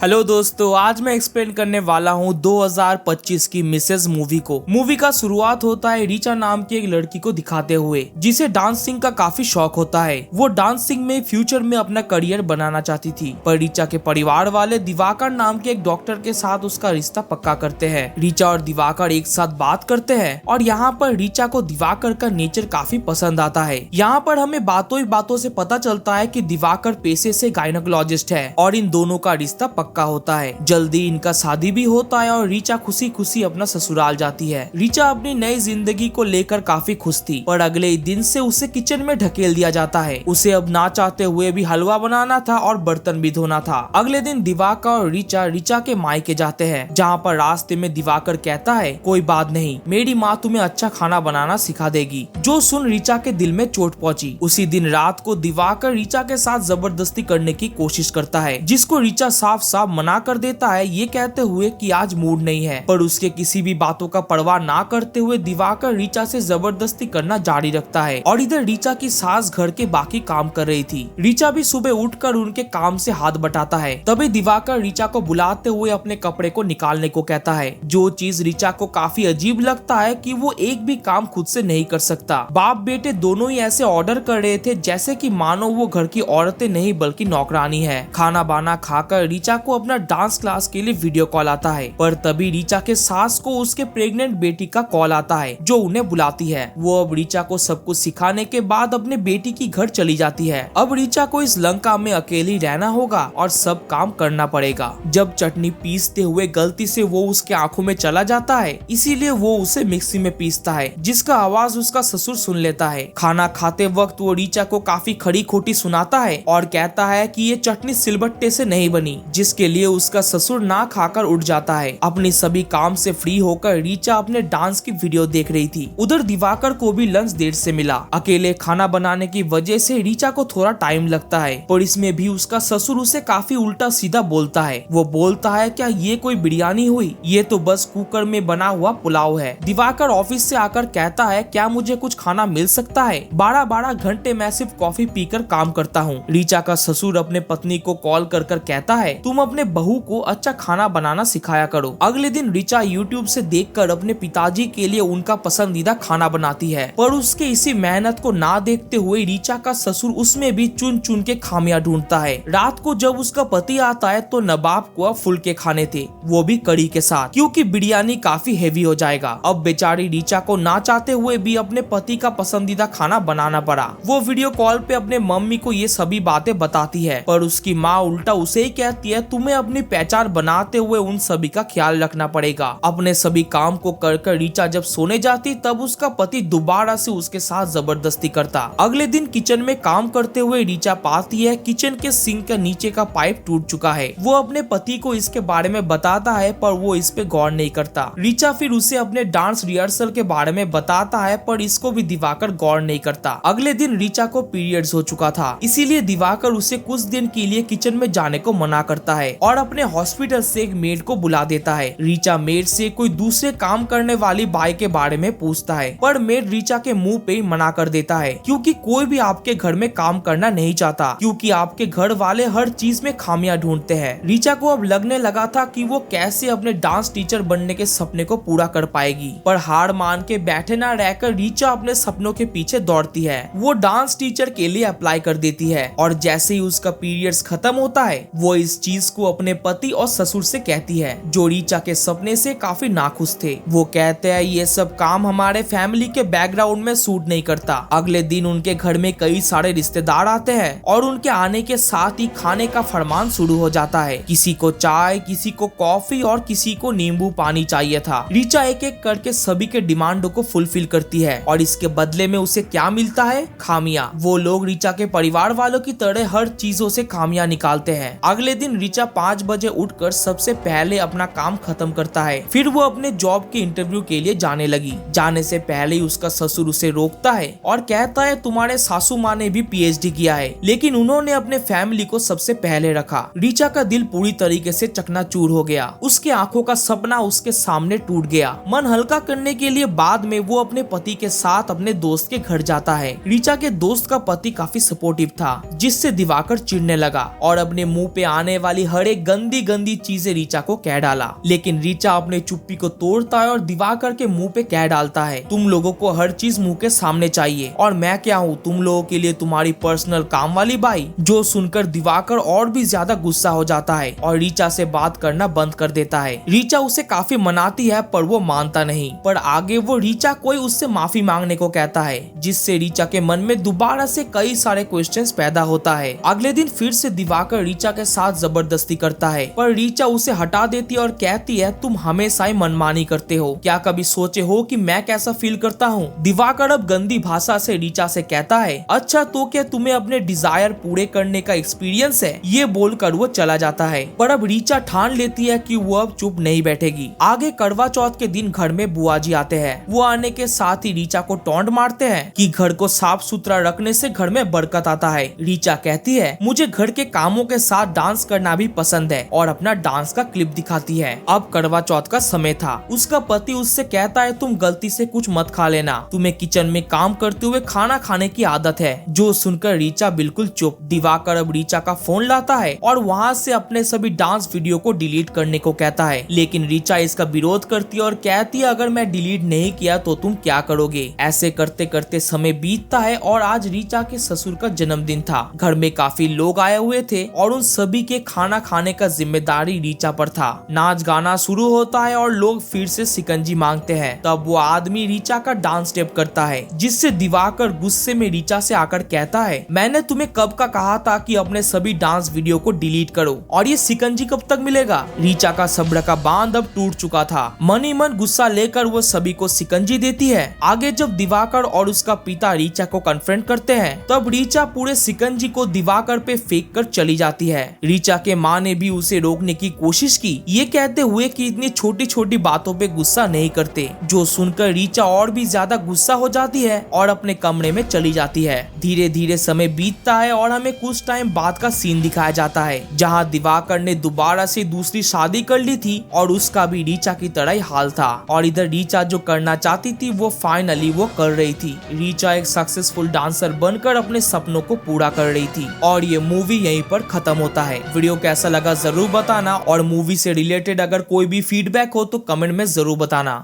Hello दोस्तों, आज मैं एक्सप्लेन करने वाला हूँ 2025 की मिसेज मूवी को। मूवी का शुरुआत होता है रीचा नाम की एक लड़की को दिखाते हुए जिसे डांसिंग का काफी शौक होता है। वो डांसिंग में फ्यूचर में अपना करियर बनाना चाहती थी, पर रीचा के परिवार वाले दिवाकर नाम के एक डॉक्टर के साथ उसका रिश्ता पक्का करते हैं। रीचा और दिवाकर एक साथ बात करते हैं और यहाँ पर रीचा को दिवाकर का नेचर काफी पसंद आता है। यहाँ पर हमें बातों ही बातों से पता चलता है कि दिवाकर पेशे से गायनोकोलॉजिस्ट है और इन दोनों का रिश्ता पक्का होता है। जल्दी इनका शादी भी होता है और रीचा खुशी खुशी अपना ससुराल जाती है। रीचा अपनी नई जिंदगी को लेकर काफी खुश थी, पर अगले दिन से उसे किचन में ढकेल दिया जाता है। उसे अब ना चाहते हुए भी हलवा बनाना था और बर्तन भी धोना था। अगले दिन दिवाकर और रीचा के मायके जाते हैं, जहाँ पर रास्ते में दिवाकर कहता है, कोई बात नहीं, मेरी माँ तुम्हें अच्छा खाना बनाना सिखा देगी। जो सुन रीचा के दिल में चोट पहुंची। उसी दिन रात को दिवाकर रीचा के साथ जबरदस्ती करने की कोशिश करता है, जिसको रीचा साफ साफ मना कर देता है, ये कहते हुए कि आज मूड नहीं है। पर उसके किसी भी बातों का परवाह ना करते हुए दिवाकर रीचा से जबरदस्ती करना जारी रखता है। और इधर रीचा की सास घर के बाकी काम कर रही थी। रीचा भी सुबह उठकर उनके काम से हाथ बटाता है। तभी दिवाकर रीचा को बुलाते हुए अपने कपड़े को निकालने को कहता है, जो चीज रीचा को काफी अजीब लगता है कि वो एक भी काम खुद से नहीं कर सकता। बाप बेटे दोनों ही ऐसे ऑर्डर कर रहे थे जैसे कि मानो वो घर की औरतें नहीं बल्कि नौकरानी है। खाना बाना खाकर रीचा को अपना डांस क्लास के लिए वीडियो कॉल आता है, पर तभी रीचा के सास को उसके प्रेग्नेंट बेटी का कॉल आता है जो उन्हें बुलाती है। वो अब रीचा को सब कुछ सिखाने के बाद अपने बेटी की घर चली जाती है। अब रीचा को इस लंका में अकेली रहना होगा और सब काम करना पड़ेगा। जब चटनी पीसते हुए गलती से वो उसके आंखों में चला जाता है, इसीलिए वो उसे मिक्सी में पीसता है, जिसका आवाज उसका ससुर सुन लेता है। खाना खाते वक्त वो रीचा को काफी खड़ी खोटी सुनाता है और कहता है कि ये चटनी सिलबट्टे से नहीं बनी, जिसके लिए उसका ससुर ना खाकर उठ जाता है। अपनी सभी काम से फ्री होकर रीचा अपने डांस की वीडियो देख रही थी। उधर दिवाकर को भी लंच देर से मिला। अकेले खाना बनाने की वजह से रीचा को थोड़ा टाइम लगता है, पर इसमें भी उसका ससुर उसे काफी उल्टा सीधा बोलता है। वो बोलता है, क्या ये कोई बिरयानी हुई? ये तो बस कुकर में बना हुआ पुलाव है। दिवाकर ऑफिस से आकर कहता है, क्या मुझे कुछ खाना मिल सकता है? 12-12 घंटे मैं सिर्फ कॉफी पीकर काम करता हूँ। रीचा का ससुर अपने पत्नी को कॉल कर कहता है, तुम अपने बहू को अच्छा खाना बनाना सिखाया करो। अगले दिन रीचा यूट्यूब से देखकर अपने पिताजी के लिए उनका पसंदीदा खाना बनाती है, पर उसके इसी मेहनत को ना देखते हुए रीचा का ससुर उसमें भी चुन चुन के खामियां ढूंढता है। रात को जब उसका पति आता है तो नवाब को फुलके खाने थे, वो भी कड़ी के साथ, क्योंकि बिरयानी काफी हेवी हो जाएगा। अब बेचारी रीचा को ना चाहते हुए भी अपने पति का पसंदीदा खाना बनाना पड़ा। वो वीडियो कॉल पे अपने मम्मी को ये सभी बातें बताती है, पर उसकी माँ उल्टा उसे ही कहती है, तुम्हें अपनी पहचान बनाते हुए उन सभी का ख्याल रखना पड़ेगा। अपने सभी काम को कर रीचा जब सोने जाती तब उसका पति दोबारा से उसके साथ जबरदस्ती करता। अगले दिन किचन में काम करते हुए रीचा पाती है किचन के सिंक के नीचे का पाइप टूट चुका है। वो अपने पति को इसके बारे में बताता है, पर वो इस पे गौर नहीं करता। रीचा फिर उसे अपने डांस रिहर्सल के बारे में बताता है, पर इसको भी दिवाकर गौर नहीं करता। अगले दिन रीचा को पीरियड्स हो चुका था, इसीलिए दिवाकर उसे कुछ दिन के लिए किचन में जाने को मना करता है और अपने हॉस्पिटल से एक मेड को बुला देता है। रीचा मेड से कोई दूसरे काम करने वाली बाई के बारे में पूछता है, पर मेड रीचा के मुंह पे ही मना कर देता है, क्योंकि कोई भी आपके घर में काम करना नहीं चाहता, क्योंकि आपके घर वाले हर चीज में खामियां ढूंढते हैं। रीचा को अब लगने लगा था कि वो कैसे अपने डांस टीचर बनने के सपने को पूरा कर पाएगी, पर हार मान के बैठे ना रहकर रीचा अपने सपनों के पीछे दौड़ती है। वो डांस टीचर के लिए अप्लाई कर देती है और जैसे ही उसका पीरियड्स खत्म होता है, वो इस चीज को अपने पति और ससुर से कहती है, जो रीचा के सपने से काफी नाखुश थे। वो कहते हैं, ये सब काम हमारे फैमिली के बैकग्राउंड में सूट नहीं करता। अगले दिन उनके घर में कई सारे रिश्तेदार आते हैं और उनके आने के साथ ही खाने का फरमान शुरू हो जाता है। किसी को चाय, किसी को कॉफी और किसी को नींबू पानी चाहिए था। रीचा एक एक करके सभी के डिमांडों को फुलफिल करती है और इसके बदले में उसे क्या मिलता है? खामियां। वो लोग रीचा के परिवार वालों की तरह हर चीजों से खामियां निकालते हैं। अगले दिन रीचा 5 बजे उठकर सबसे पहले अपना काम खत्म करता है। फिर वो अपने जॉब के इंटरव्यू के लिए जाने लगी। जाने से पहले ही उसका ससुर उसे रोकता है और कहता है, तुम्हारे सासू माँ ने भी पीएचडी किया है, लेकिन उन्होंने अपने फैमिली को सबसे पहले रखा। रीचा का दिल पूरी तरीके से चकनाचूर हो गया। उसके आंखों का सपना उसके सामने टूट गया। मन हल्का करने के लिए बाद में वो अपने पति के साथ अपने दोस्त के घर जाता है। रीचा के दोस्त का पति काफी सपोर्टिव था, जिससे दिवाकर चिढ़ने लगा और अपने मुंह पे आने वाली हर एक गंदी गंदी चीजें रीचा को कह डाला। लेकिन रीचा अपने चुप्पी को तोड़ता है और दिवाकर के मुंह पे कह डालता है, तुम लोगों को हर चीज मुंह के सामने चाहिए और मैं क्या हूँ तुम लोगों के लिए तुम्हारी पर्सनल काम वाली बाई। जो सुनकर दिवाकर और भी ज्यादा गुस्सा हो जाता है और रीचा से बात करना बंद कर देता है। रीचा उसे काफी मनाती है पर वो मानता नहीं। पर आगे वो रीचा कोई उससे माफी मांगने को कहता है, जिससे रीचा के मन में दोबारा से कई सारे क्वेश्चंस पैदा होता है। अगले दिन फिर से दिवाकर रीचा के साथ जबरदस्ती करता है पर रीचा उसे हटा देती है और कहती है, तुम हमेशा ही मनमानी करते हो, क्या कभी सोचे हो कि मैं कैसा फील करता हूँ। दिवाकर अब गंदी भाषा से रीचा से कहता है, अच्छा तो क्या तुम्हें अपने डिजायर पूरे करने का एक्सपीरियंस है। ये बोलकर वो चला जाता है। पर अब रीचा ठान लेती है कि वो अब चुप नहीं बैठेगी। आगे करवा चौथ के दिन घर में बुआ जी आते हैं। वो आने के साथ ही रीचा को टोंट मारते हैं कि घर को साफ सुथरा रखने से घर में बरकत आता है। रीचा कहती है, मुझे घर के कामों के साथ डांस करना भी पसंद है और अपना डांस का क्लिप दिखाती है। अब करवा चौथ का समय था। उसका पति उससे कहता है, तुम गलती से कुछ मत खा लेना, तुम्हें किचन में काम करते हुए खाना खाने की आदत है। जो सुनकर रीचा बिल्कुल चुप। दिवाकर अब रीचा का फोन लाता है और वहाँ से अपने सभी डांस वीडियो को डिलीट करने को कहता है। लेकिन रीचा इसका विरोध करती है और कहती है, अगर मैं डिलीट नहीं किया तो तुम क्या करोगे। ऐसे करते करते समय बीतता है और आज रीचा के ससुर का जन्मदिन था। घर में काफी लोग आए हुए थे और उन सभी के खाना खाने का जिम्मेदारी रीचा पर था। नाच गाना शुरू होता है और लोग फिर से सिकंजी मांगते हैं। तब वो आदमी रीचा का डांस स्टेप करता है, जिससे दिवाकर गुस्से में रीचा से आकर कहता है, मैंने तुम्हें कब का कहा था कि अपने सभी डांस वीडियो को डिलीट करो और ये सिकंजी कब तक मिलेगा। रीचा का सब्र का बांध अब टूट चुका था। मन ही मन गुस्सा लेकर वो सभी को सिकंजी देती है। आगे जब दिवाकर और उसका पिता रीचा को कन्फ्रंट करते हैं तब रीचा पूरे सिकंजी को दिवाकर पे फेंक कर चली जाती है। रीचा के माँ ने भी उसे रोकने की कोशिश की, ये कहते हुए कि इतनी छोटी छोटी बातों पे गुस्सा नहीं करते। जो सुनकर रीचा और भी ज्यादा गुस्सा हो जाती है और अपने कमरे में चली जाती है। धीरे धीरे समय बीतता है और हमें कुछ टाइम बाद का सीन दिखाया जाता है, जहाँ दिवाकर ने दोबारा से दूसरी शादी कर ली थी और उसका भी रीचा की तरह ही हाल था। और इधर रीचा जो करना चाहती थी वो फाइनली वो कर रही थी। रीचा एक सक्सेसफुल डांसर बनकर अपने सपनों को पूरा कर रही थी। और ये मूवी यहीं पर खत्म होता है। वीडियो कैसा लगा जरूर बताना और मूवी से रिलेटेड अगर कोई भी फीडबैक हो तो कमेंट में जरूर बताना।